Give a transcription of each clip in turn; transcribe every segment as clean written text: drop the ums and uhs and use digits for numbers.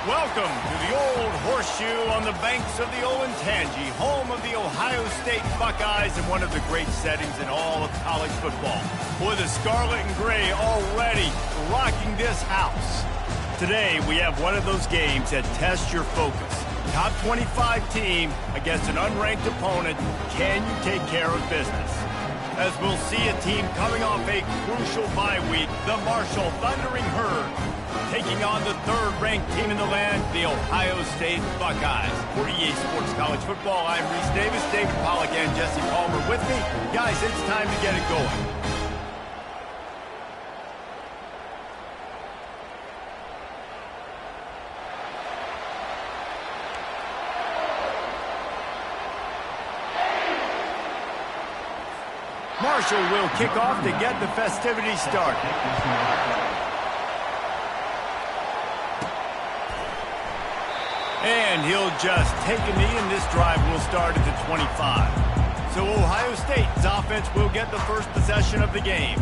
Welcome to the Old Horseshoe on the banks of the Olentangy, home of the Ohio State Buckeyes and one of the great settings in all of college football. Boy, the scarlet and gray already rocking this house. Today, we have one of those games that tests your focus. Top 25 team against an unranked opponent. Can you take care of business? As we'll see a team coming off a crucial bye week, the Marshall Thundering Herd, taking on the third-ranked team in the land, the Ohio State Buckeyes. For EA Sports College Football, I'm Reese Davis, David Pollack, and Jesse Palmer with me. Guys, it's time to get it going. Marshall will kick off to get the festivities started. And he'll just take a knee, and this drive will start at the 25. So Ohio State's offense will get the first possession of the game.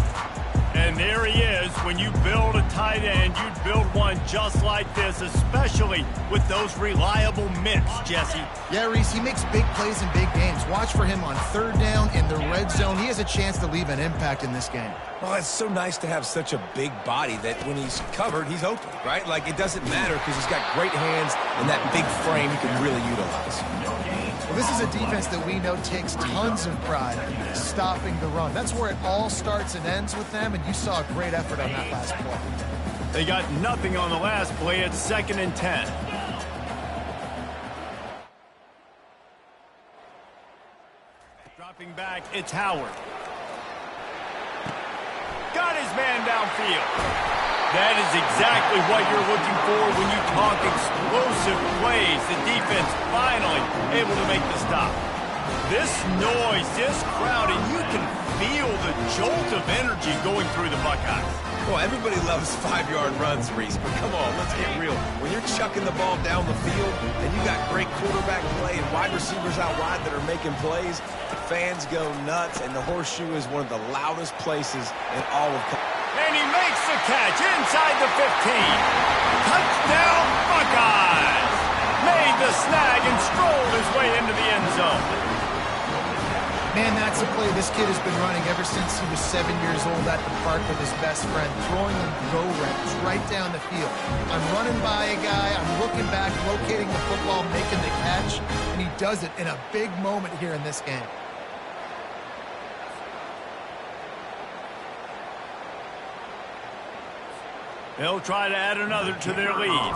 And there he is. When you build a tight end, you'd build one just like this, especially with those reliable mitts, Jesse. Yeah, Reese, he makes big plays in big games. Watch for him on third down in the red zone. He has a chance to leave an impact in this game. Well, it's so nice to have such a big body that when he's covered, he's open, right? Like, it doesn't matter because he's got great hands and that big frame he can really utilize. Well, this is a defense that we know takes tons of pride in stopping the run. That's where it all starts and ends with them, and you saw a great effort on that last play. They got nothing on the last play. It's 2nd and 10. Dropping back, it's Howard. Got his man downfield. That is exactly what you're looking for when you talk explosive plays. The defense finally able to make the stop. This noise, this crowd, and you can feel the jolt of energy going through the Buckeyes. Well, everybody loves 5-yard runs, Reese, but come on, let's get real. When you're chucking the ball down the field and you got great quarterback play and wide receivers out wide that are making plays, the fans go nuts, and the Horseshoe is one of the loudest places in all of college. And he makes the catch inside the 15. Touchdown, Buckeyes! Made the snag and strolled his way into the end zone. Man, that's a play this kid has been running ever since he was 7 years old at the park with his best friend, throwing them go routes right down the field. I'm running by a guy, I'm looking back, locating the football, making the catch, and he does it in a big moment here in this game. They'll try to add another to their lead.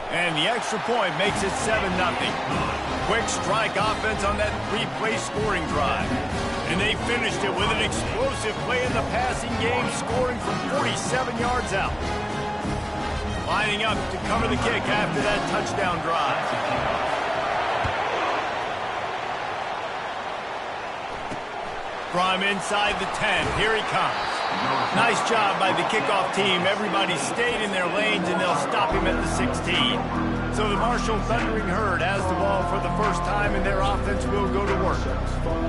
And the extra point makes it 7-0. Quick strike offense on that 3-play scoring drive. And they finished it with an explosive play in the passing game, scoring from 47 yards out. Lining up to cover the kick after that touchdown drive. From inside the 10, here he comes. Nice job by the kickoff team. Everybody stayed in their lanes, and they'll stop him at the 16. So the Marshall Thundering Herd has the ball for the first time, and their offense will go to work.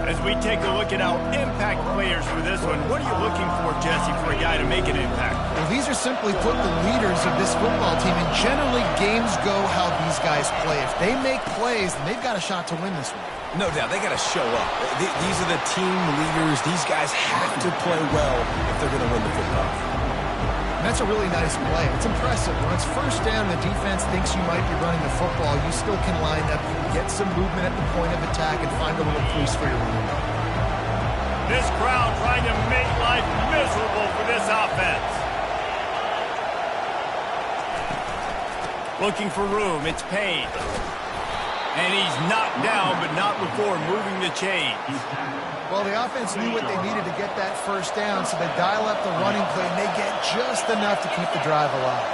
As we take a look at our impact players for this one, what are you looking for, Jesse, for a guy to make an impact? Well, these are simply put the leaders of this football team, and generally games go how these guys play. If they make plays, then they've got a shot to win this one. No doubt, they got to show up. These are the team leaders. These guys have to play well if they're going to win the football. And that's a really nice play. It's impressive. When it's first down, the defense thinks you might be running the football. You still can line up, you can get some movement at the point of attack, and find a little crease for your run. This crowd trying to make life miserable for this offense. Looking for room, it's Payne. And he's knocked down, but not before moving the chains. Well, the offense knew what they needed to get that first down, so they dial up the running play, and they get just enough to keep the drive alive.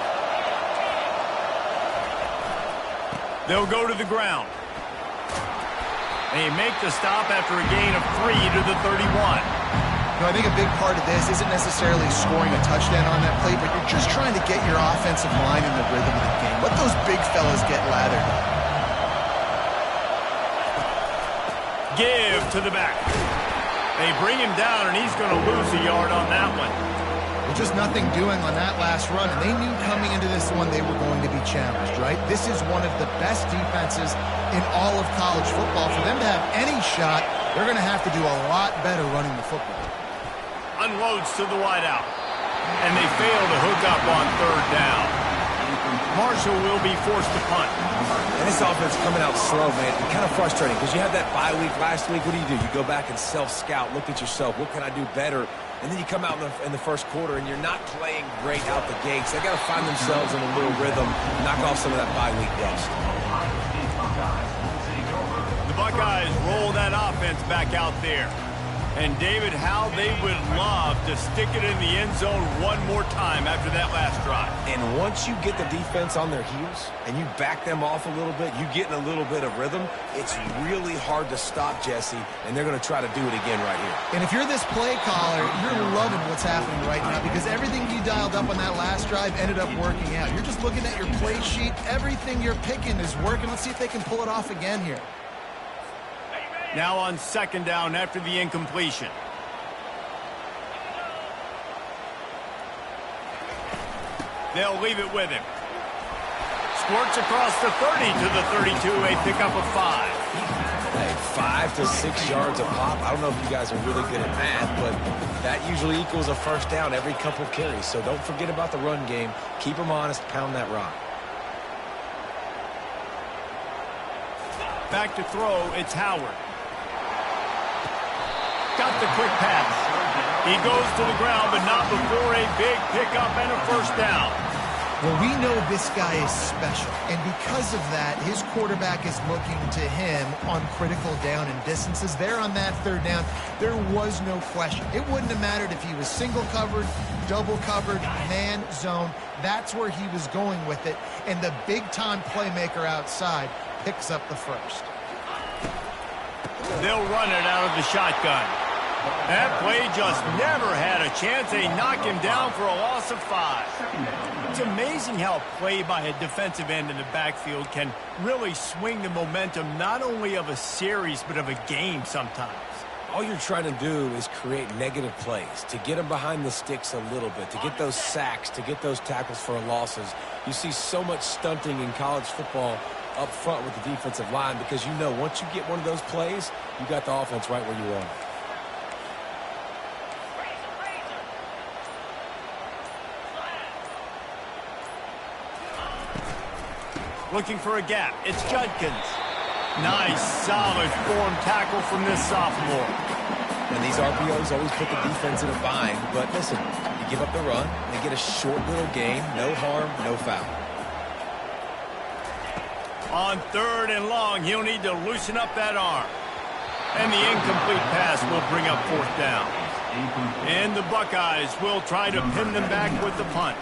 They'll go to the ground. They make the stop after a gain of 3 to the 31. You know, I think a big part of this isn't necessarily scoring a touchdown on that play, but you're just trying to get your offensive line in the rhythm of the game. Let those big fellas get lathered. Give to the back. They bring him down, and he's going to lose a yard on that one. Just nothing doing on that last run, and they knew coming into this one they were going to be challenged, right? This is one of the best defenses in all of college football. For them to have any shot, they're going to have to do a lot better running the football. Unloads to the wideout, and they fail to hook up on third down. Marshall will be forced to punt. And this offense coming out slow, man. It's kind of frustrating because you had that bye week last week. What do? You go back and self-scout, look at yourself. What can I do better? And then you come out in the first quarter, and you're not playing great out the gates. They got to find themselves in a little rhythm, knock off some of that bye week rust. The Buckeyes roll that offense back out there. And, David, how they would love to stick it in the end zone one more time after that last drive. And once you get the defense on their heels and you back them off a little bit, you get in a little bit of rhythm, it's really hard to stop, Jesse, and they're going to try to do it again right here. And if you're this play caller, you're loving what's happening right now because everything you dialed up on that last drive ended up working out. You're just looking at your play sheet. Everything you're picking is working. Let's see if they can pull it off again here. Now on second down after the incompletion. They'll leave it with him. Squirts across the 30 to the 32, a pickup of 5. Hey, 5 to 6 yards a pop. I don't know if you guys are really good at math, but that usually equals a first down every couple carries. So don't forget about the run game. Keep them honest, pound that rock. Back to throw, it's Howard. Got the quick pass. He goes to the ground, but not before a big pickup and a first down. Well, we know this guy is special, and because of that, his quarterback is looking to him on critical down and distances. There on that third down, there was no question. It wouldn't have mattered if he was single covered, double covered, man zone. That's where he was going with it, and the big-time playmaker outside picks up the first. They'll run it out of the shotgun. That play just never had a chance. They knock him down for a loss of 5. It's amazing how a play by a defensive end in the backfield can really swing the momentum not only of a series but of a game sometimes. All you're trying to do is create negative plays, to get them behind the sticks a little bit, to get those sacks, to get those tackles for losses. You see so much stunting in college football up front with the defensive line because you know once you get one of those plays, you got the offense right where you want it. Looking for a gap. It's Judkins. Nice, solid form tackle from this sophomore. And these RPOs always put the defense in a bind, but listen, you give up the run, they get a short little gain, no harm, no foul. On third and long, he'll need to loosen up that arm. And the incomplete pass will bring up fourth down. And the Buckeyes will try to pin them back with the punt.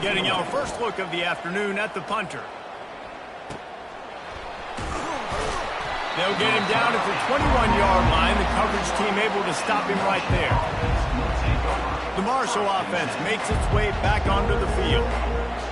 Getting our first look of the afternoon at the punter. They'll get him down at the 21-yard line. The coverage team able to stop him right there. The Marshall offense makes its way back onto the field.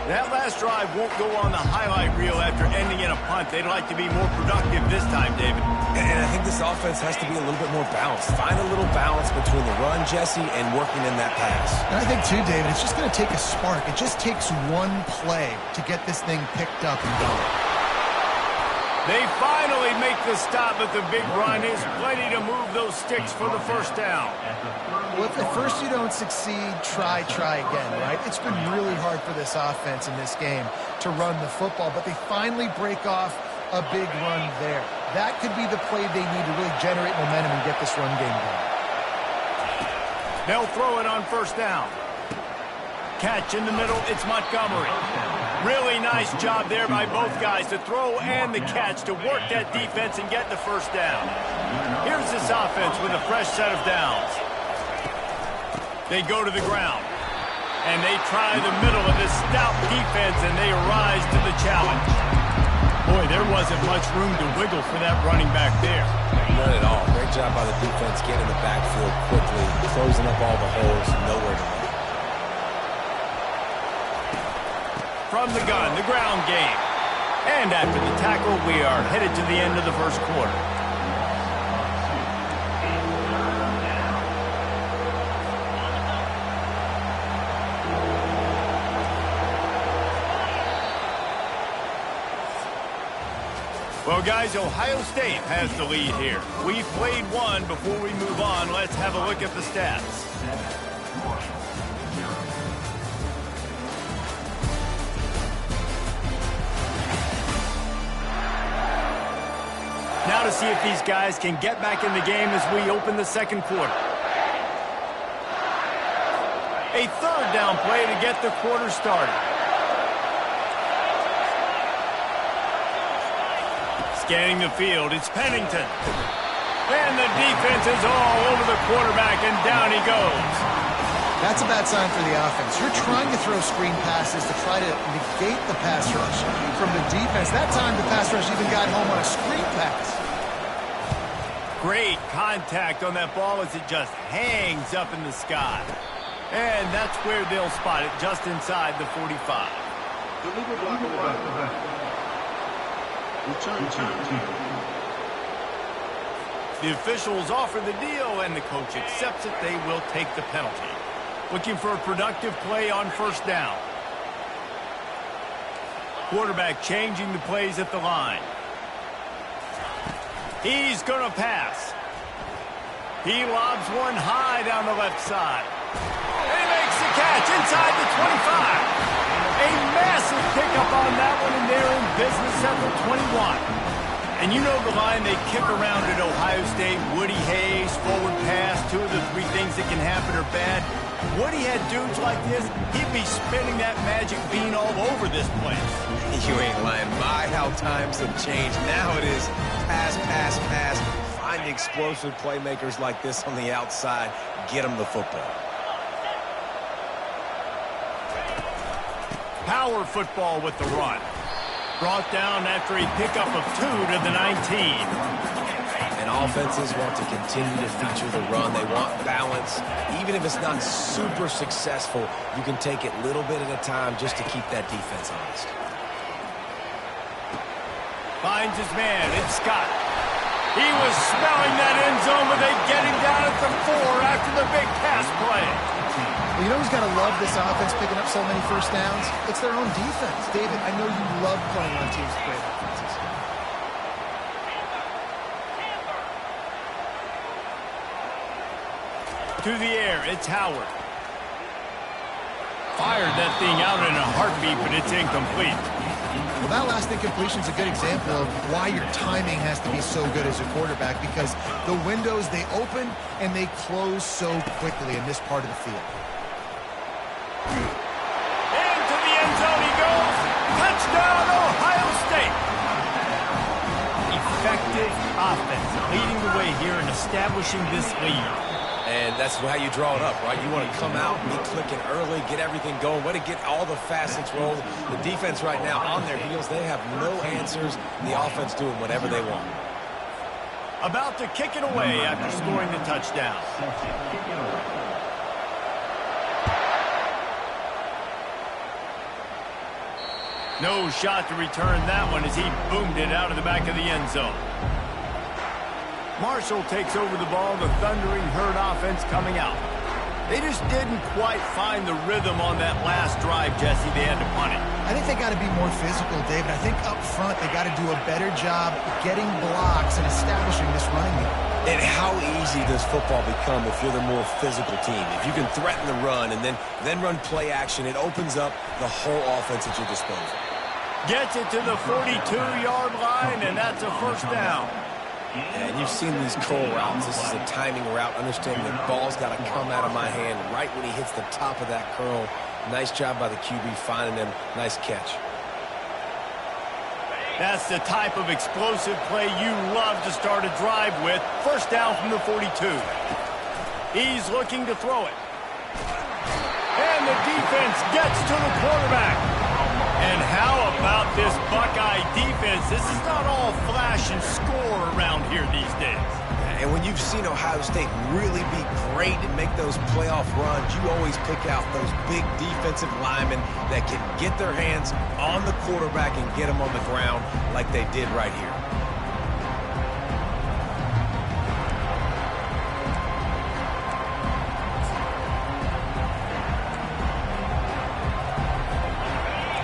That last drive won't go on the highlight reel after ending in a punt. They'd like to be more productive this time, David. And I think this offense has to be a little bit more balanced. Find a little balance between the run, Jesse, and working in that pass. And I think, too, David, it's just going to take a spark. It just takes one play to get this thing picked up and going. They finally make the stop, but the big run is plenty to move those sticks for the first down. Well, if at first you don't succeed, try again, right? It's been really hard for this offense in this game to run the football, but they finally break off a big run there. That could be the play they need to really generate momentum and get this run game going. They'll throw it on first down. Catch in the middle, it's Montgomery. Really nice job there by both guys to throw and the catch to work that defense and get the first down. Here's this offense with a fresh set of downs. They go to the ground. And they try the middle of this stout defense and they rise to the challenge. Boy, there wasn't much room to wiggle for that running back there. None at all. Great job by the defense getting in the backfield quickly, closing up all the holes, nowhere to run. From the gun, the ground game. And after the tackle, we are headed to the end of the first quarter. Well, guys, Ohio State has the lead here. We've played one. Before we move on, let's have a look at the stats. Now to see if these guys can get back in the game as we open the second quarter. A third down play to get the quarter started. Scanning the field, it's Pennington. And the defense is all over the quarterback, and down he goes. That's a bad sign for the offense. You're trying to throw screen passes to try to negate the pass rush from the defense. That time the pass rush even got home on a screen pass. Great contact on that ball as it just hangs up in the sky. And that's where they'll spot it, just inside the 45. Illegal block on the back. Return. The officials offer the deal, and the coach accepts it. They will take the penalty. Looking for a productive play on first down. Quarterback changing the plays at the line. He's going to pass. He lobs one high down the left side. He makes the catch inside the 25. A massive pickup on that one, and they're in business at the 21. And you know the line they kick around at Ohio State. Woody Hayes, forward pass, two of the three things that can happen are bad. Woody had dudes like this, he'd be spinning that magic bean all over this place. You ain't lying. My, how times have changed. Now it is pass, pass, pass. Find explosive playmakers like this on the outside. Get them the football. Power football with the run. Brought down after a pickup of 2 to the 19. And offenses want to continue to feature the run. They want balance. Even if it's not super successful, you can take it little bit at a time just to keep that defense honest. Finds his man. It's Scott. He was smelling that end zone, but they get him down at the 4 after the big pass play. Well, you know who's got to love this offense picking up so many first downs? It's their own defense. David, I know you love playing on teams with great offenses. To the air, it's Howard. Fired that thing out in a heartbeat, but it's incomplete. Well, that last incompletion is a good example of why your timing has to be so good as a quarterback, because the windows, they open and they close so quickly in this part of the field. Into the end zone he goes. Touchdown, Ohio State. Effective offense leading the way here and establishing this lead. And that's how you draw it up, right? You want to come out, be clicking early, get everything going, way to get all the facets rolled. The defense right now on their heels, they have no answers. The offense doing whatever they want. About to kick it away after scoring the touchdown. No shot to return that one as he boomed it out of the back of the end zone. Marshall takes over the ball, the thundering herd offense coming out. They just didn't quite find the rhythm on that last drive, Jesse. They had to punt it. I think they got to be more physical, David. I think up front they got to do a better job getting blocks and establishing this running game. And how easy does football become if you're the more physical team? If you can threaten the run and then run play action, it opens up the whole offense at your disposal. Gets it to the 42-yard line, and that's a first down. And you've seen these curl routes. This is a timing route. Understanding the ball's got to come out of my hand right when he hits the top of that curl. Nice job by the QB finding him. Nice catch. That's the type of explosive play you love to start a drive with. First down from the 42. He's looking to throw it. And the defense gets to the quarterback. And how about this Buckeye defense? This is not all flash and score around here these days. And when you've seen Ohio State really be great and make those playoff runs, you always pick out those big defensive linemen that can get their hands on the quarterback and get him on the ground like they did right here.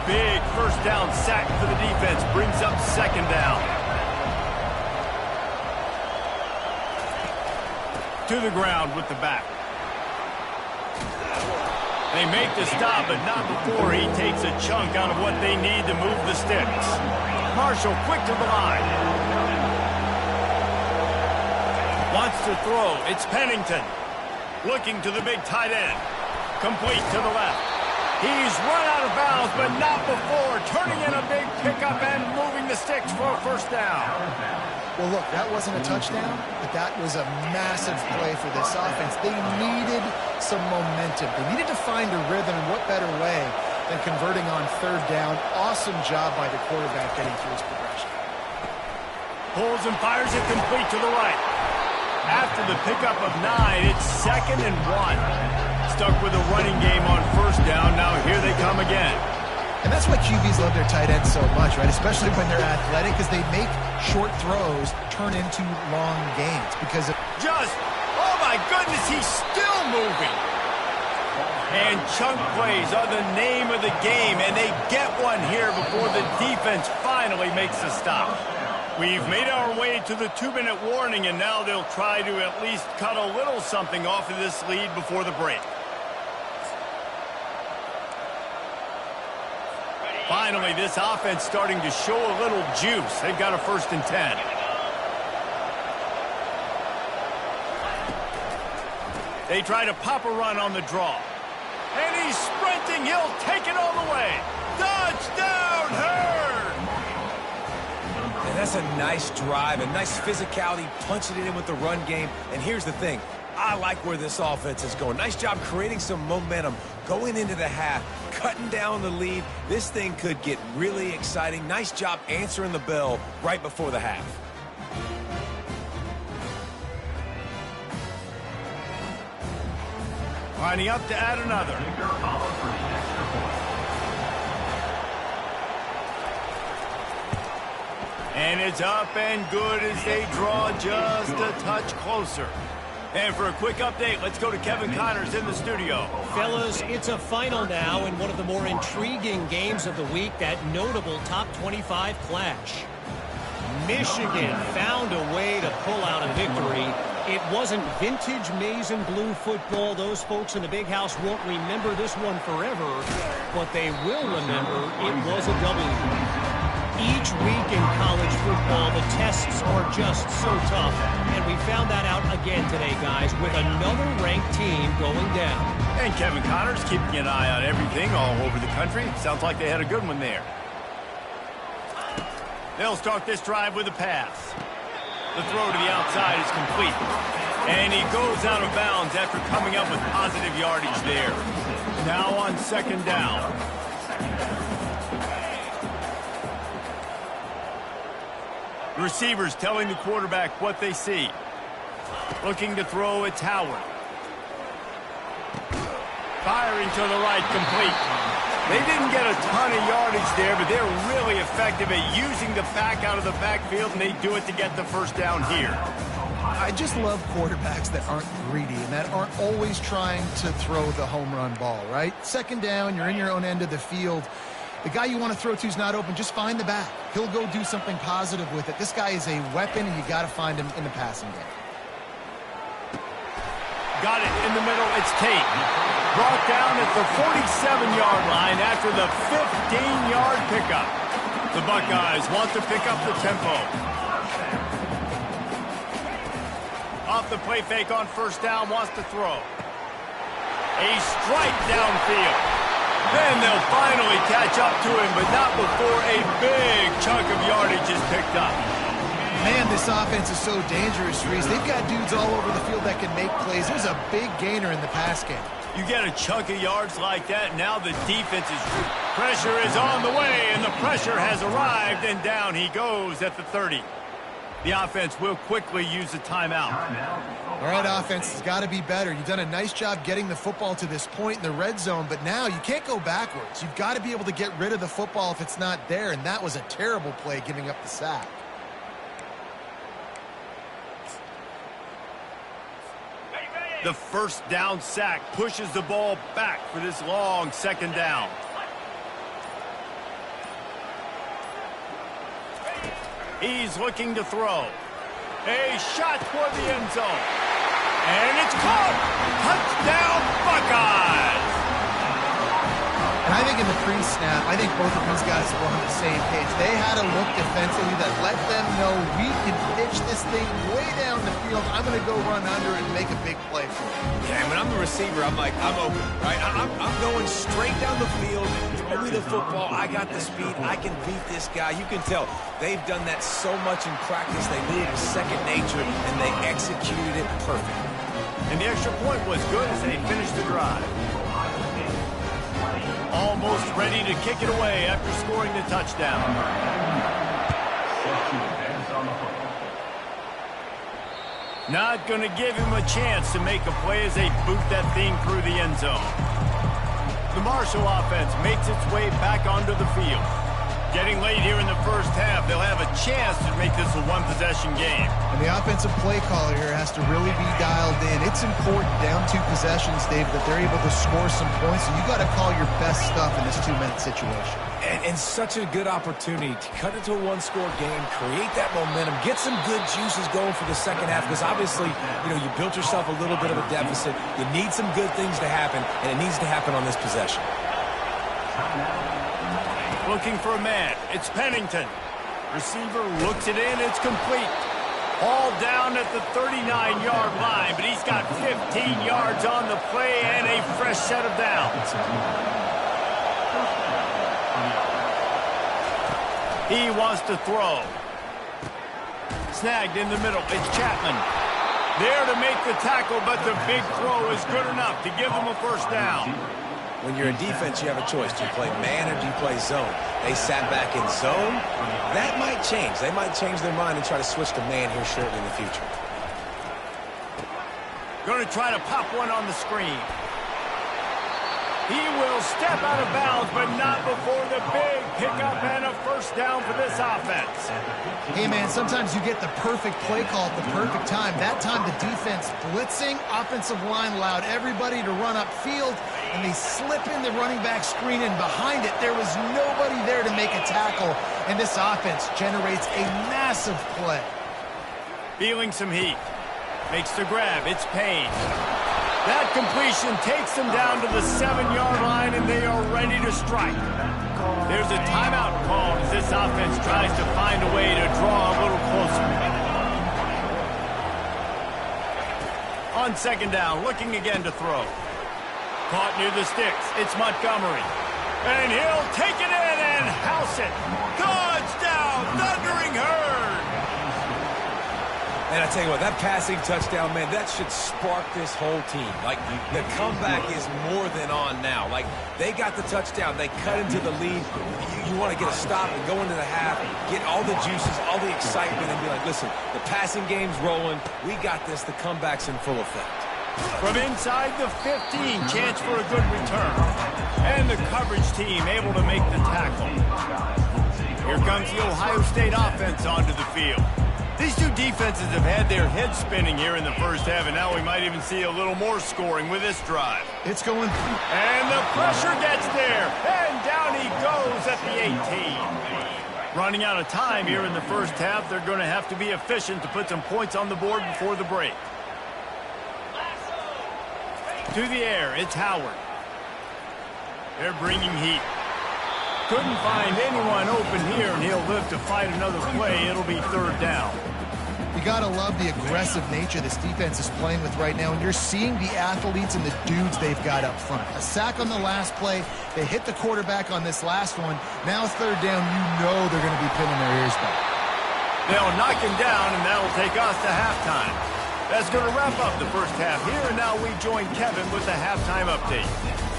Big first down sack for the defense. Brings up second down. to the ground with the back. They make the stop, but not before he takes a chunk out of what they need to move the sticks. Marshall quick to the line. Wants to throw. It's Pennington. Looking to the big tight end. Complete to the left. He's run out of bounds, but not before turning in a big pickup and moving the sticks for a first down. Well, look, that wasn't a touchdown, but that was a massive play for this offense. They needed some momentum. They needed to find a rhythm, and what better way than converting on third down. Awesome job by the quarterback getting through his progression. Pulls and fires it complete to the right. After the pickup of 9, it's 2nd and 1. Stuck with a running game on first down. Now here they come again. And that's why QBs love their tight ends so much, right? Especially when they're athletic, because they make short throws turn into long gains. Because oh my goodness, he's still moving. And chunk plays are the name of the game, and they get one here before the defense finally makes the stop. We've made our way to the 2-minute warning, and now they'll try to at least cut a little something off of this lead before the break. Finally, this offense starting to show a little juice. They've got a 1st and 10. They try to pop a run on the draw. And he's sprinting. He'll take it all the way. Touchdown, Hurd! And that's a nice drive, a nice physicality, punching it in with the run game. And here's the thing. I like where this offense is going. Nice job creating some momentum going into the half, cutting down the lead. This thing could get really exciting. Nice job answering the bell right before the half. Lining up to add another. And it's up and good as they draw just a touch closer. And for a quick update, let's go to Kevin Connors in the studio. Fellas, it's a final now in one of the more intriguing games of the week, that notable top 25 clash. Michigan found a way to pull out a victory. It wasn't vintage maize and blue football. Those folks in the big house won't remember this one forever, but they will remember it was a W. Each week in college football, the tests are just so tough, and we found that out again today, guys, with another ranked team going down. And Kevin Connors keeping an eye on everything all over the country. Sounds like they had a good one there. They'll start this drive with a pass. The throw to the outside is complete. And he goes out of bounds after coming up with positive yardage there. Now on 2nd down. Receivers telling the quarterback what they see. Looking to throw, it's Howard. Firing to the right, complete. They didn't get a ton of yardage there, but they're really effective at using the back out of the backfield, and they do it to get the first down here. I just love quarterbacks that aren't greedy and that aren't always trying to throw the home run ball, right? 2nd down, you're in your own end of the field. The guy you want to throw to is not open. Just find the back. He'll go do something positive with it. This guy is a weapon, and you got to find him in the passing game. Got it in the middle. It's Tate. Brought down at the 47-yard line after the 15-yard pickup. The Buckeyes want to pick up the tempo. Off the play fake on 1st down, wants to throw. A strike downfield. Then they'll finally catch up to him, but not before a big chunk of yardage is picked up. Man, this offense is so dangerous, Reese. They've got dudes all over the field that can make plays. There's a big gainer in the pass game. You get a chunk of yards like that, now the defense is... Pressure is on the way, and the pressure has arrived, and down he goes at the 30. The offense will quickly use a timeout. All right, offense has got to be better. You've done a nice job getting the football to this point in the red zone, but now you can't go backwards. You've got to be able to get rid of the football if it's not there, and that was a terrible play giving up the sack. The 1st down sack pushes the ball back for this long 2nd down. He's looking to throw. A shot toward the end zone. And it's caught! Touchdown, Buckeyes! And I think in the pre-snap, I think both of these guys were on the same page. They had a look defensively that let them know we can pitch this thing way down the field. I'm going to go run under it and make a big play for it. Yeah, when I'm the receiver, I'm like, I'm open, right? I'm going straight down the field. Throw me the football. I got the speed. I can beat this guy. You can tell they've done that so much in practice. They knew it was second nature, and they executed it perfectly. And the extra point was good as they finished the drive. Almost ready to kick it away after scoring the touchdown. Not going to give him a chance to make a play as they boot that thing through the end zone. The Marshall offense makes its way back onto the field. Getting late here in the first half, they'll have a chance to make this a one-possession game. And the offensive play caller here has to really be dialed in. It's important down 2 possessions, Dave, that they're able to score some points. So you got to call your best stuff in this 2-minute situation. And such a good opportunity to cut into a one-score game, create that momentum, get some good juices going for the second half, because obviously, you built yourself a little bit of a deficit. You need some good things to happen, and it needs to happen on this possession. Looking for a man. It's Pennington. Receiver looks it in. It's complete. Ball down at the 39-yard line, but he's got 15 yards on the play and a fresh set of downs. He wants to throw. Snagged in the middle. It's Chapman. There to make the tackle, but the big throw is good enough to give them a first down. When you're in defense, you have a choice. Do you play man or do you play zone? They sat back in zone. That might change. They might change their mind and try to switch to man here shortly in the future. Going to try to pop one on the screen. He will step out of bounds, but not before the big pickup and a first down for this offense. Hey, man, sometimes you get the perfect play call at the perfect time. That time the defense blitzing, offensive line allowed everybody to run upfield, and they slip in the running back screen, and behind it there was nobody there to make a tackle, and this offense generates a massive play. Feeling some heat. Makes the grab. It's Payne. That completion takes them down to the 7-yard line, and they are ready to strike. There's a timeout called as this offense tries to find a way to draw a little closer. On second down, looking again to throw. Caught near the sticks. It's Montgomery. And he'll take it in and house it. Touchdown, Thundering Herd! And I tell you what, that passing touchdown, man, that should spark this whole team. Like, the comeback is more than on now. Like, they got the touchdown. They cut into the lead. You want to get a stop and go into the half, get all the juices, all the excitement, and be like, listen, the passing game's rolling. We got this. The comeback's in full effect. From inside the 15, chance for a good return. And the coverage team able to make the tackle. Here comes the Ohio State offense onto the field. These two defenses have had their heads spinning here in the first half, and now we might even see a little more scoring with this drive. It's going. And the pressure gets there, and down he goes at the 18. Running out of time here in the first half, they're going to have to be efficient to put some points on the board before the break. To the air, it's Howard. They're bringing heat. Couldn't find anyone open here, and he'll live to fight another play. It'll be third down. You got to love the aggressive nature this defense is playing with right now, and you're seeing the athletes and the dudes they've got up front. A sack on the last play. They hit the quarterback on this last one. Now third down, you know they're going to be pinning their ears back. They'll knock him down, and that'll take us to halftime. That's going to wrap up the first half here, and now we join Kevin with the halftime update.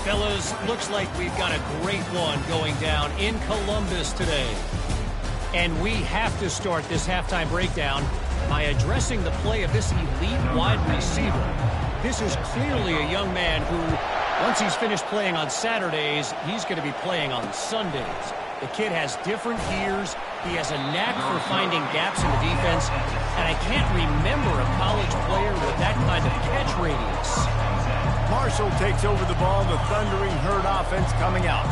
Fellas, looks like we've got a great one going down in Columbus today. And we have to start this halftime breakdown by addressing the play of this elite wide receiver. This is clearly a young man who, once he's finished playing on Saturdays, he's going to be playing on Sundays. The kid has different gears. He has a knack for finding gaps in the defense. And I can't remember a college player with that kind of catch radius. Marshall takes over the ball, the Thundering Herd offense coming out.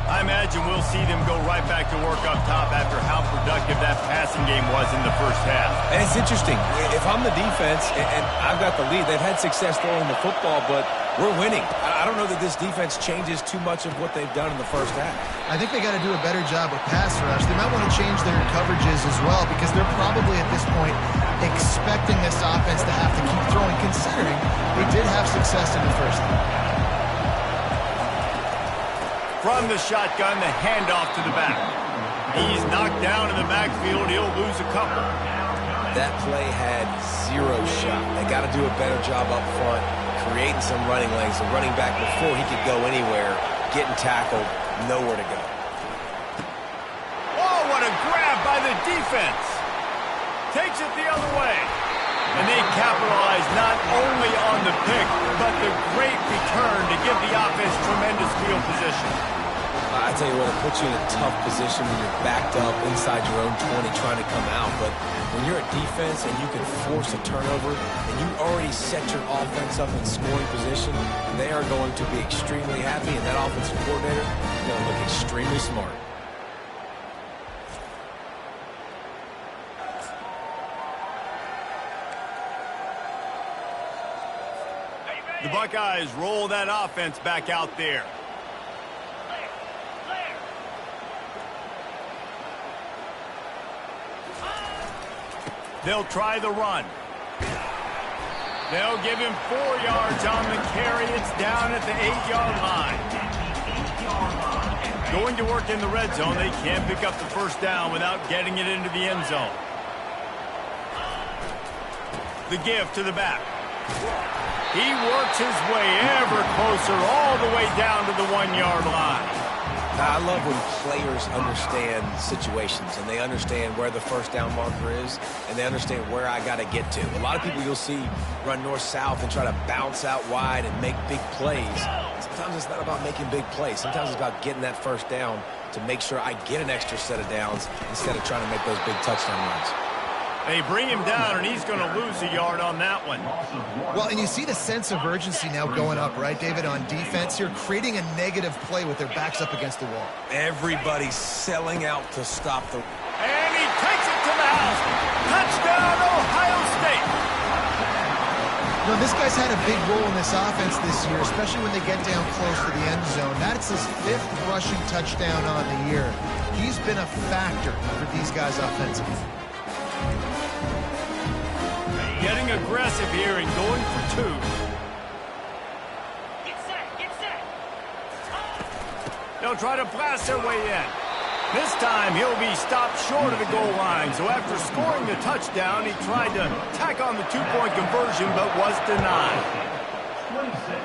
I imagine we'll see them go right back to work up top after how productive that passing game was in the first half. And it's interesting. If I'm the defense and I've got the lead, they've had success throwing the football, but we're winning. I don't know that this defense changes too much of what they've done in the first half. I think they got to do a better job with pass rush. They might want to change their coverages as well because they're probably at this point expecting this offense to have to keep throwing, considering they did have success in the first half. From the shotgun, the handoff to the back. He's knocked down in the backfield. He'll lose a couple. That play had zero shot. They got to do a better job up front, creating some running lanes. The running back, before he could go anywhere, getting tackled, nowhere to go. Oh, what a grab by the defense. Takes it the other way. And they capitalize not only on the pick, but the great return to give the offense tremendous field position. I tell you what, it puts you in a tough position when you're backed up inside your own 20 trying to come out. But when you're a defense and you can force a turnover and you already set your offense up in scoring position, they are going to be extremely happy, and that offensive coordinator is going to look extremely smart. The Buckeyes roll that offense back out there. They'll try the run. They'll give him 4 yards on the carry. It's down at the 8-yard line. Going to work in the red zone. They can't pick up the first down without getting it into the end zone. The give to the back. He works his way ever closer all the way down to the 1-yard line. Now, I love when players understand situations and they understand where the first down marker is and they understand where I got to get to. A lot of people you'll see run north-south and try to bounce out wide and make big plays. Sometimes it's not about making big plays. Sometimes it's about getting that first down to make sure I get an extra set of downs instead of trying to make those big touchdown runs. They bring him down, and he's going to lose a yard on that one. Well, and you see the sense of urgency now going up, right, David, on defense here, creating a negative play with their backs up against the wall. Everybody's selling out to stop the... And he takes it to the house. Touchdown, Ohio State. You know, this guy's had a big role in this offense this year, especially when they get down close to the end zone. That's his 5th rushing touchdown on the year. He's been a factor for these guys offensively. Getting aggressive here and going for 2. Get set. They'll try to blast their way in. This time he'll be stopped short of the goal line. So after scoring the touchdown, he tried to tack on the 2-point conversion but was denied. 26,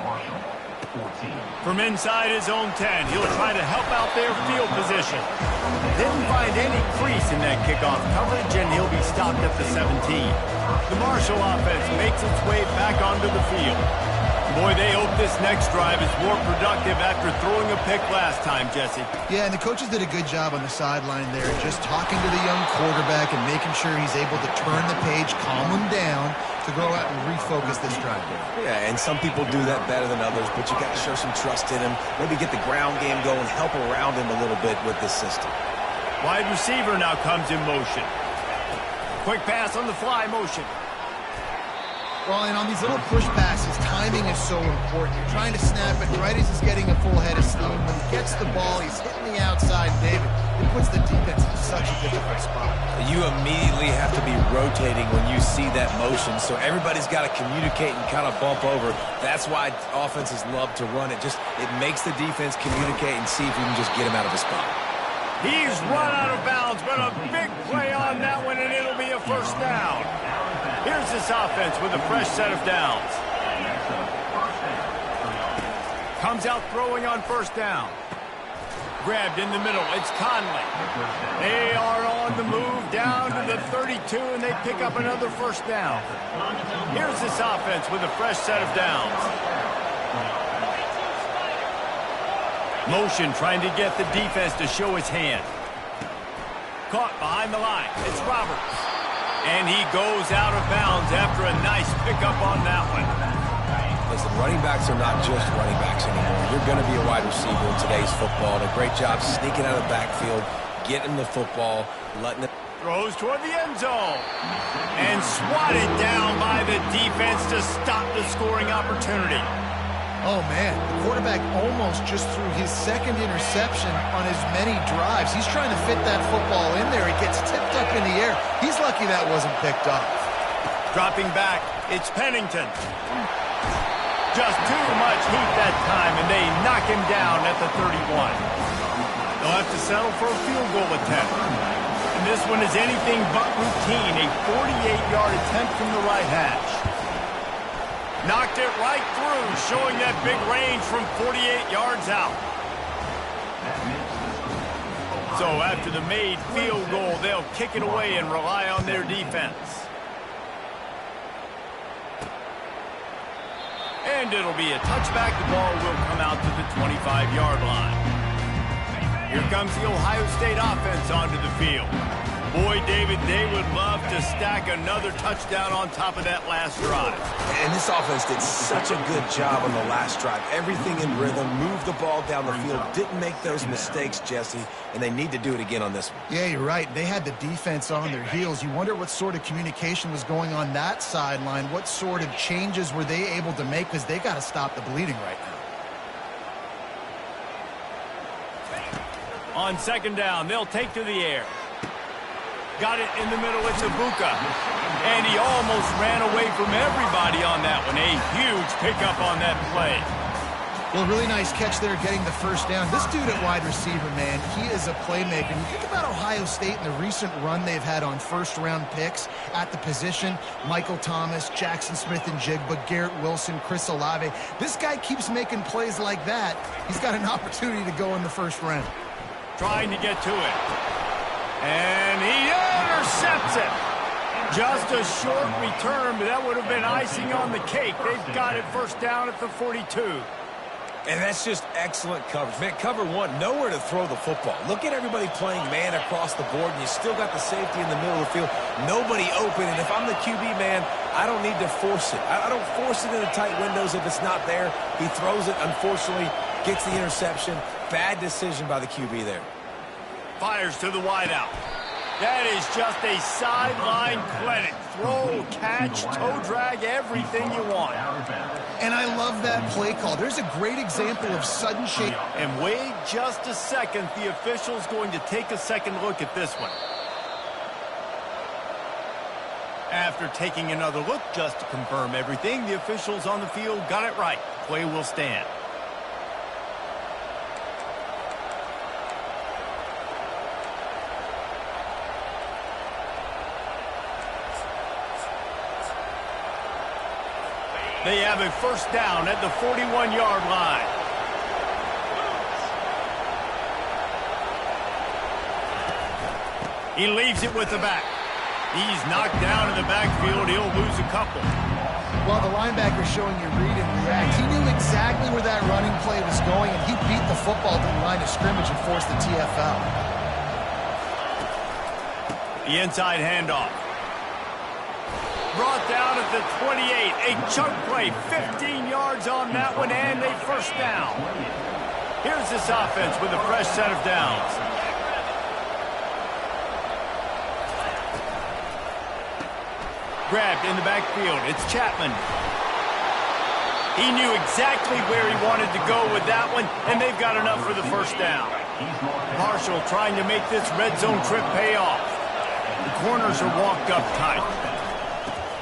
Marshall, 14. From inside his own 10, he'll try to help out their field position. Didn't find any crease in that kickoff coverage, and he'll be stopped at the 17. The Marshall offense makes its way back onto the field. Boy, they hope this next drive is more productive after throwing a pick last time, Jesse. Yeah, and the coaches did a good job on the sideline there, just talking to the young quarterback and making sure he's able to turn the page, calm him down, to go out and refocus this drive. Yeah, and some people do that better than others, but you got to show some trust in him, maybe get the ground game going, help around him a little bit with this system. Wide receiver now comes in motion. Quick pass on the fly motion. Well, and on these little push passes, timing is so important. You're trying to snap it right as he's getting a full head of steam. When he gets the ball, he's hitting the outside, David. It puts the defense in such a difficult spot. You immediately have to be rotating when you see that motion, so everybody's got to communicate and kind of bump over. That's why offenses love to run it. It makes the defense communicate and see if you can just get him out of his spot. He's run out of bounds, but a big play on that one, and it'll be a first down. Here's this offense with a fresh set of downs. Comes out throwing on first down. Grabbed in the middle. It's Conley. They are on the move down to the 32, and they pick up another first down. Here's this offense with a fresh set of downs. Motion trying to get the defense to show his hand. Caught behind the line. It's Roberts. And he goes out of bounds after a nice pickup on that one. Listen, running backs are not just running backs anymore. You're going to be a wide receiver in today's football. And a great job sneaking out of the backfield, getting the football, letting it... Throws toward the end zone. And swatted down by the defense to stop the scoring opportunity. Oh, man, the quarterback almost just threw his second interception on as many drives. He's trying to fit that football in there. It gets tipped up in the air. He's lucky that wasn't picked off. Dropping back, it's Pennington. Just too much heat that time, and they knock him down at the 31. They'll have to settle for a field goal attempt. And this one is anything but routine, a 48-yard attempt from the right hash. Knocked it right through, showing that big range from 48 yards out. So after the made field goal, they'll kick it away and rely on their defense. And it'll be a touchback. The ball will come out to the 25-yard line. Here comes the Ohio State offense onto the field. Boy, David, they would love to stack another touchdown on top of that last drive. And this offense did such a good job on the last drive. Everything in rhythm, moved the ball down the field, didn't make those mistakes, Jesse, and they need to do it again on this one. Yeah, you're right. They had the defense on their heels. You wonder what sort of communication was going on that sideline. What sort of changes were they able to make, because they got to stop the bleeding right now. On second down, they'll take to the air. Got it in the middle, it's Ibuka. And he almost ran away from everybody on that one. A huge pickup on that play. Well, really nice catch there, getting the first down. This dude at wide receiver, man, he is a playmaker. And you think about Ohio State and the recent run they've had on first-round picks at the position. Michael Thomas, Jackson Smith-Njigba, Garrett Wilson, Chris Olave. This guy keeps making plays like that. He's got an opportunity to go in the first round. Trying to get to it. And he intercepts it. Just a short return, but that would have been icing on the cake. They've got it first down at the 42. And that's just excellent coverage. Man, cover one, nowhere to throw the football. Look at everybody playing man across the board, and you still got the safety in the middle of the field. Nobody open, and if I'm the QB, man, I don't need to force it. I don't force it in the tight windows if it's not there. He throws it, unfortunately, gets the interception. Bad decision by the QB there. Fires to the wideout. That is just a sideline clinic. Throw, catch, toe drag, everything you want. And I love that play call. There's a great example of sudden shape. And wait just a second. The official's going to take a second look at this one. After taking another look just to confirm everything, the officials on the field got it right. Play will stand. They have a first down at the 41-yard line. He leaves it with the back. He's knocked down in the backfield. He'll lose a couple. Well, the linebacker showing you read and react. He knew exactly where that running play was going, and he beat the football to the line of scrimmage and forced the TFL. The inside handoff. Brought down at the 28. A chunk play, 15 yards on that one, and a first down. Here's this offense with a fresh set of downs. Grabbed in the backfield. It's Chapman. He knew exactly where he wanted to go with that one, and they've got enough for the first down. Marshall trying to make this red zone trip pay off. The corners are walked up tight.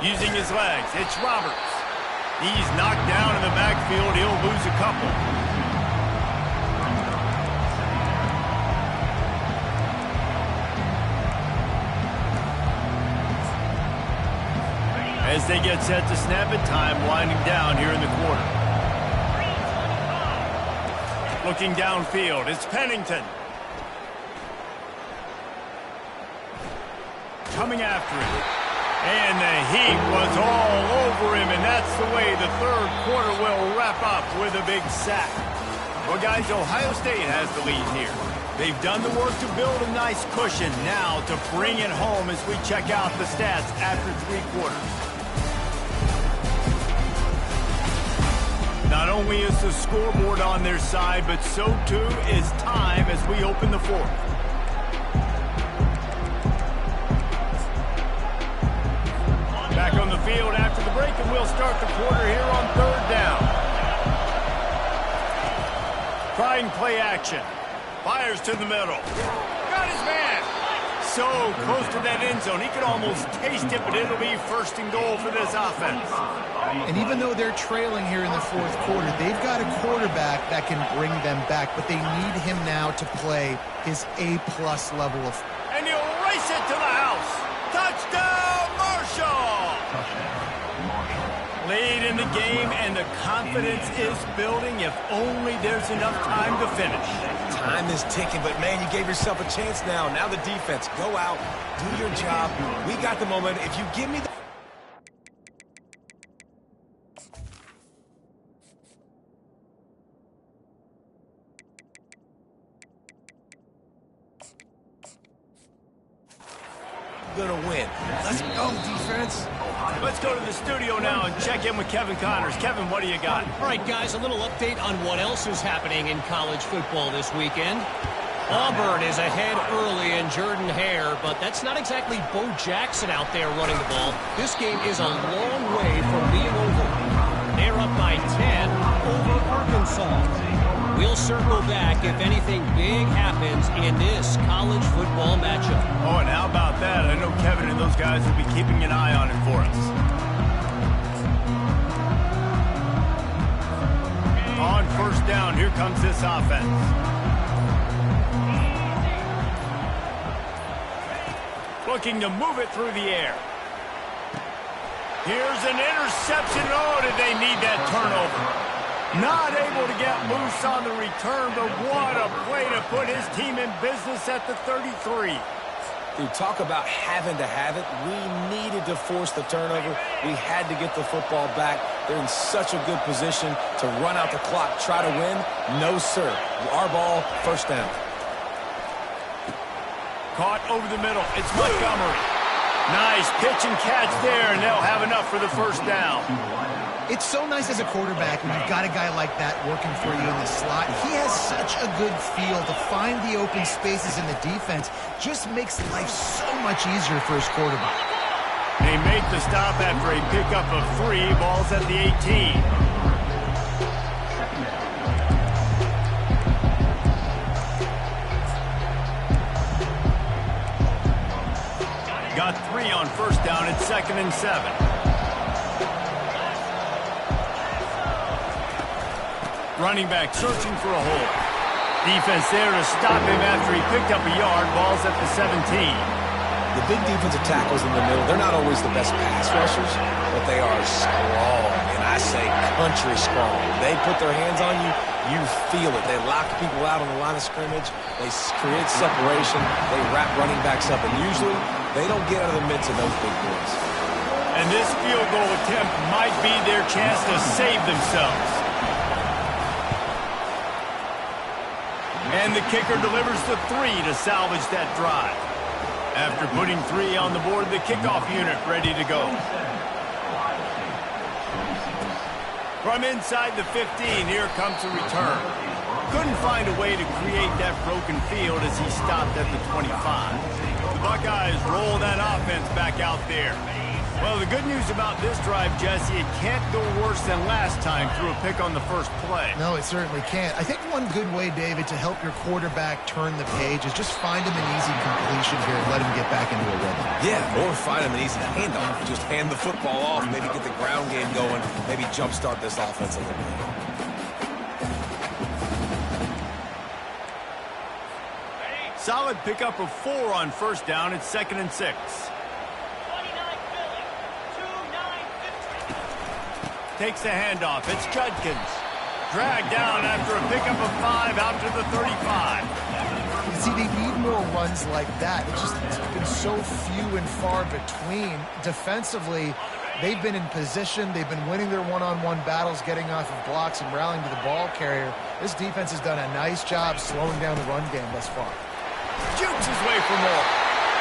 Using his legs, it's Roberts. He's knocked down in the backfield. He'll lose a couple. As they get set to snap it, time winding down here in the quarter. Looking downfield, it's Pennington. Coming after it. And the heat was all over him, and that's the way the third quarter will wrap up with a big sack. Well, guys, Ohio State has the lead here. They've done the work to build a nice cushion. Now to bring it home as we check out the stats after three quarters. Not only is the scoreboard on their side, but so too is time as we open the fourth. Back on the field after the break, and we'll start the quarter here on third down. Trying play action. Fires to the middle. Got his man. So close to that end zone. He could almost taste it, but it'll be first and goal for this offense. And even though they're trailing here in the fourth quarter, they've got a quarterback that can bring them back, but they need him now to play his A-plus level of... And he'll race it to the house. Touchdown, Marshall! Lead in the game, and the confidence is building if only there's enough time to finish. Time is ticking, but man, you gave yourself a chance now. Now the defense, go out, do your job. We got the moment. If you give me the... gonna win. Let's go, defense. Let's go to the studio now and check in with Kevin Connors. Kevin, what do you got? All right, guys, a little update on what else is happening in college football this weekend. Auburn is ahead early in Jordan-Hare, but that's not exactly Bo Jackson out there running the ball. This game is a long way from being over. They're up by 10 over Arkansas. We'll circle back if anything big happens in this college football matchup. Oh, and how about that? I know Kevin and those guys will be keeping an eye on it for us. On first down, here comes this offense. Looking to move it through the air. Here's an interception. Oh, did they need that turnover? Not able to get loose on the return, but what a play to put his team in business at the 33. Dude, talk about having to have it. We needed to force the turnover. We had to get the football back. They're in such a good position to run out the clock, try to win. No, sir. Our ball, first down. Caught over the middle. It's Montgomery. Nice pitch and catch there, and they'll have enough for the first down. It's so nice as a quarterback when you've got a guy like that working for you in the slot. He has such a good feel to find the open spaces in the defense. Just makes life so much easier for his quarterback. They make the stop after a pickup of 3. Ball's at the 18. Got 3 on first down. It's 2nd and 7. Running back searching for a hole. Defense there to stop him after he picked up a yard. Ball's at the 17. The big defensive tackles in the middle, they're not always the best pass rushers, but they are strong, and I say country strong. They put their hands on you, you feel it. They lock people out on the line of scrimmage. They create separation. They wrap running backs up, and usually they don't get out of the midst of those big boys. And this field goal attempt might be their chance to save themselves. And the kicker delivers the 3 to salvage that drive. After putting 3 on the board, the kickoff unit ready to go. From inside the 15, here comes a return. Couldn't find a way to create that broken field as he stopped at the 25. The Buckeyes roll that offense back out there. Well, the good news about this drive, Jesse, it can't go worse than last time through a pick on the first play. No, it certainly can't. I think one good way, David, to help your quarterback turn the page is just find him an easy completion here and let him get back into a rhythm. Yeah, or find him an easy handoff. Just hand the football off, maybe get the ground game going, maybe jumpstart this offense a little bit. Solid pickup of 4 on first down. It's 2nd and 6. Takes the handoff. It's Judkins. Dragged down after a pickup of 5 out to the 35. See, they need more runs like that. It's been so few and far between. Defensively, they've been in position. They've been winning their one-on-one battles, getting off of blocks and rallying to the ball carrier. This defense has done a nice job slowing down the run game thus far. Jukes his way for more.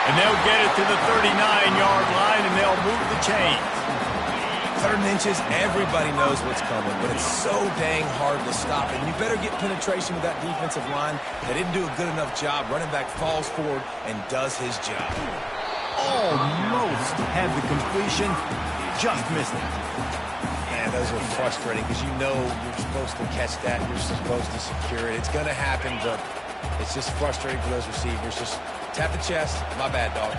And they'll get it to the 39-yard line, and they'll move the chains. 3rd and inches, everybody knows what's coming, but it's so dang hard to stop. And you better get penetration with that defensive line. They didn't do a good enough job. Running back falls forward and does his job. Almost had the completion, just missed it. Man, those are frustrating because you know you're supposed to catch that. You're supposed to secure it. It's going to happen, but it's just frustrating for those receivers. Just tap the chest. My bad, dog.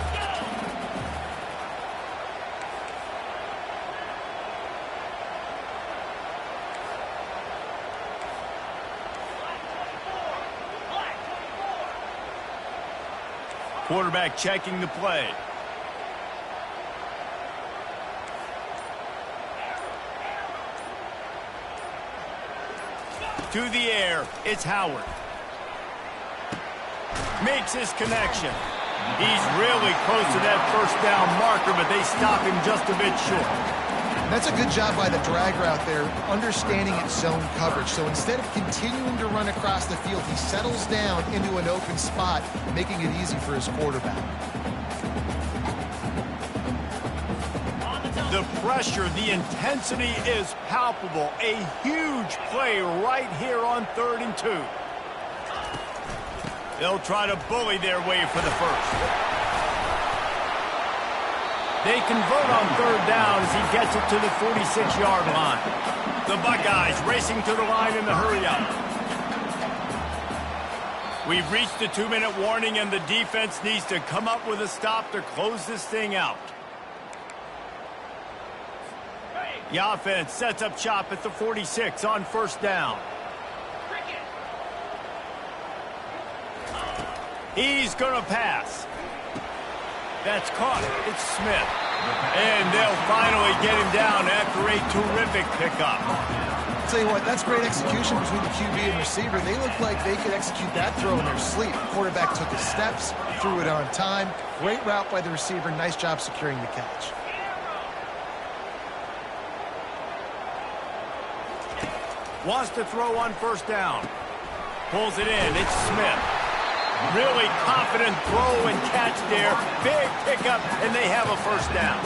Quarterback checking the play. To the air, it's Howard. Makes his connection. He's really close to that first down marker, but they stop him just a bit short. That's a good job by the drag route there, understanding its zone coverage. So instead of continuing to run across the field, he settles down into an open spot, making it easy for his quarterback. The pressure, the intensity is palpable. A huge play right here on 3rd and 2. They'll try to bully their way for the first. They convert on 3rd down as he gets it to the 46-yard line. The Buckeyes racing to the line in the hurry-up. We've reached the 2-minute warning, and the defense needs to come up with a stop to close this thing out. The offense sets up shop at the 46 on 1st down. He's going to pass. That's caught. It's Smith. And they'll finally get him down after a terrific pickup. I'll tell you what, that's great execution between the QB and receiver. They look like they could execute that throw in their sleep. Quarterback took his steps, threw it on time. Great route by the receiver. Nice job securing the catch. Wants to throw on 1st down. Pulls it in. It's Smith. Really confident throw and catch there. Big pickup, and they have a 1st down.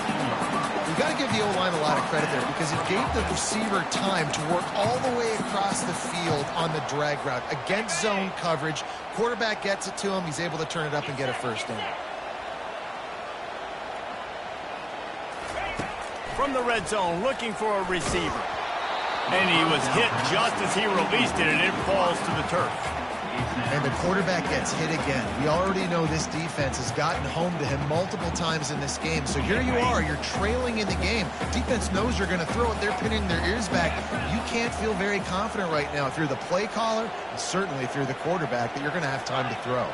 You've got to give the O-line a lot of credit there because it gave the receiver time to work all the way across the field on the drag route. Against zone coverage, quarterback gets it to him. He's able to turn it up and get a 1st down. From the red zone, looking for a receiver. And he was hit just as he released it, and it falls to the turf. And the quarterback gets hit again. We already know this defense has gotten home to him multiple times in this game. So here you are, you're trailing in the game. Defense knows you're going to throw it. They're pinning their ears back. You can't feel very confident right now if you're the play caller, and certainly if you're the quarterback, that you're going to have time to throw.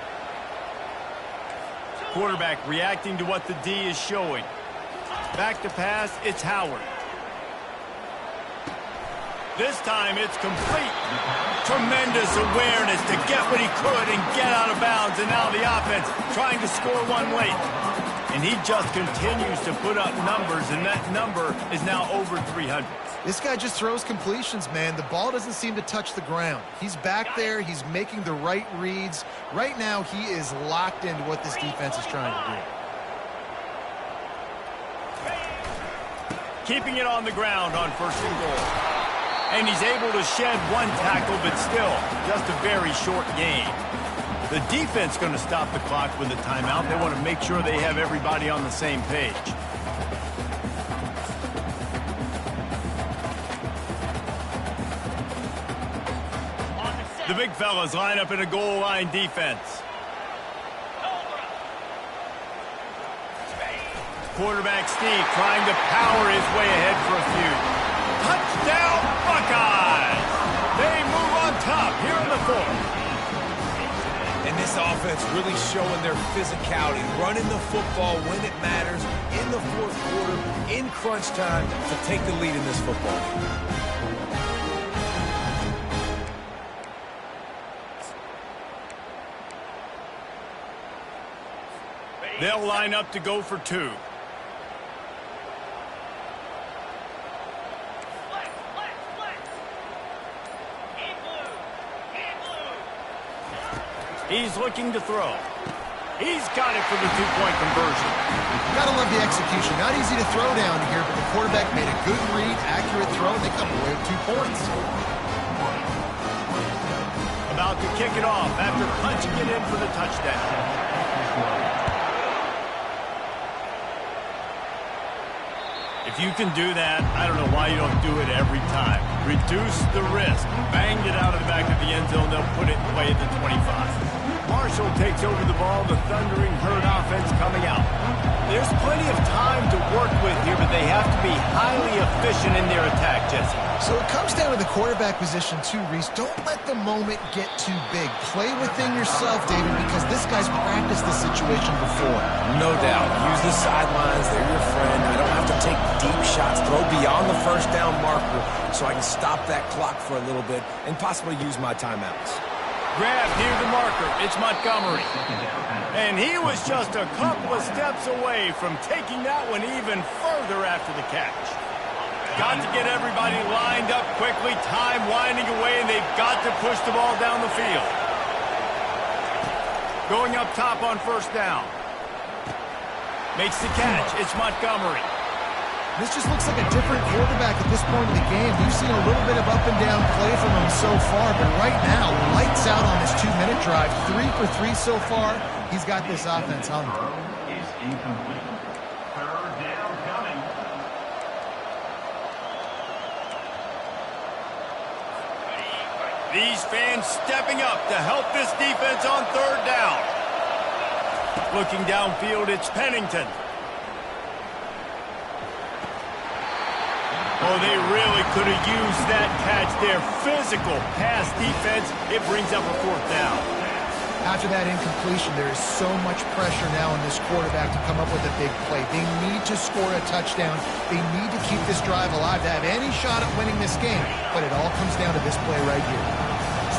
Quarterback reacting to what the D is showing. Back to pass, it's Howard. This time it's complete. Tremendous awareness to get what he could and get out of bounds. And now the offense trying to score one late. And he just continues to put up numbers, and that number is now over 300. This guy just throws completions, man. The ball doesn't seem to touch the ground. He's back there. He's making the right reads. Right now, he is locked into what this defense is trying to do. Keeping it on the ground on 1st and goal. And he's able to shed one tackle, but still just a very short game. The defense going to stop the clock with a timeout. They want to make sure they have everybody on the same page. The big fellas line up in a goal line defense. Quarterback Steve trying to power his way ahead for a few. Touchdown, Buckeyes! They move on top here in the 4th. And this offense really showing their physicality, running the football when it matters, in the 4th quarter, in crunch time, to take the lead in this football game. They'll line up to go for 2. He's looking to throw. He's got it for the two-point conversion. Gotta love the execution. Not easy to throw down here, but the quarterback made a good read, accurate throw, and they come away with 2 points. About to kick it off after punching it in for the touchdown. If you can do that, I don't know why you don't do it every time. Reduce the risk. Banged it out of the back of the end zone. They'll put it away at the 25. Marshall takes over the ball. The thundering herd offense coming out. There's plenty of time to work with here, but they have to be highly efficient in their attack, Jesse. So it comes down to the quarterback position too, Reese. Don't let the moment get too big. Play within yourself, David, because this guy's practiced this situation before. No doubt. Use the sidelines. They're your friend. I don't have to take deep shots. Throw beyond the first down marker so I can stop that clock for a little bit and possibly use my timeouts. Grab near the marker. It's Montgomery. And he was just a couple of steps away from taking that one even further after the catch. Got to get everybody lined up quickly. Time winding away, and they've got to push the ball down the field. Going up top on first down. Makes the catch. It's Montgomery. This just looks like a different quarterback at this point in the game. We've seen a little bit of up and down play from him so far, but right now, lights out on this 2-minute drive. 3 for 3 so far. He's got this offense hung. Is incomplete. Third down coming. These fans stepping up to help this defense on third down. Looking downfield, it's Pennington. Oh, they really could have used that catch there. Physical pass defense. It brings up a fourth down. After that incompletion, there is so much pressure now on this quarterback to come up with a big play. They need to score a touchdown. They need to keep this drive alive to have any shot at winning this game. But it all comes down to this play right here.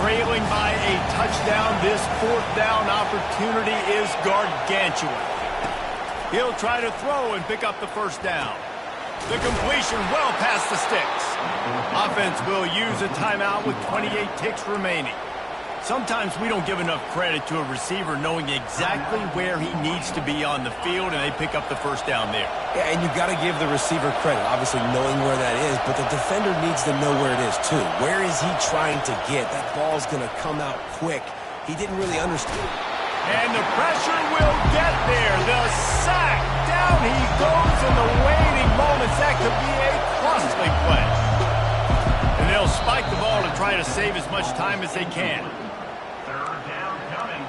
Trailing by a touchdown, this fourth down opportunity is gargantuan. He'll try to throw and pick up the first down. The completion well past the sticks. Offense will use a timeout with 28 ticks remaining. Sometimes we don't give enough credit to a receiver knowing exactly where he needs to be on the field, and they pick up the first down there. Yeah, and you got to give the receiver credit, obviously knowing where that is, but the defender needs to know where it is too. Where is he trying to get? That ball's going to come out quick. He didn't really understand. And the pressure will get there. The sack. Down he goes in the waiting moments. That could be a costly play. And they'll spike the ball to try to save as much time as they can. Third down coming.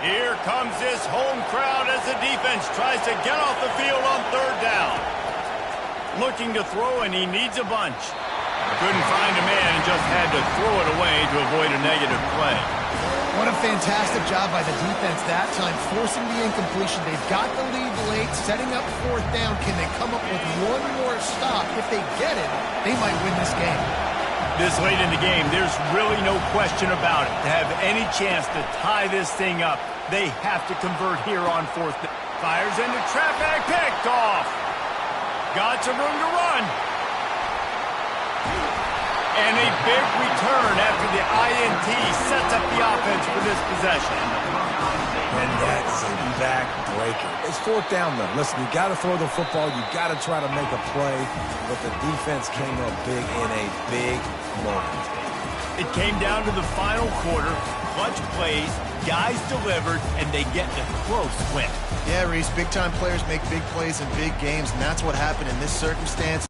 Here comes this home crowd as the defense tries to get off the field on third down. Looking to throw, and he needs a bunch. Couldn't find a man and just had to throw it away to avoid a negative play. What a fantastic job by the defense that time, forcing the incompletion. They've got the lead late, setting up fourth down. Can they come up with one more stop? If they get it, they might win this game. This late in the game, there's really no question about it. To have any chance to tie this thing up, they have to convert here on fourth down. Fires into traffic, picked off. Got some room to run. And a big return after the INT sets up the offense for this possession. And that's a back-breaker. It's fourth down, though. Listen, you got to throw the football. You got to try to make a play. But the defense came up big in a big moment. It came down to the final quarter. Clutch plays, guys delivered, and they get a close win. Yeah, Reese, big-time players make big plays in big games, and that's what happened in this circumstance.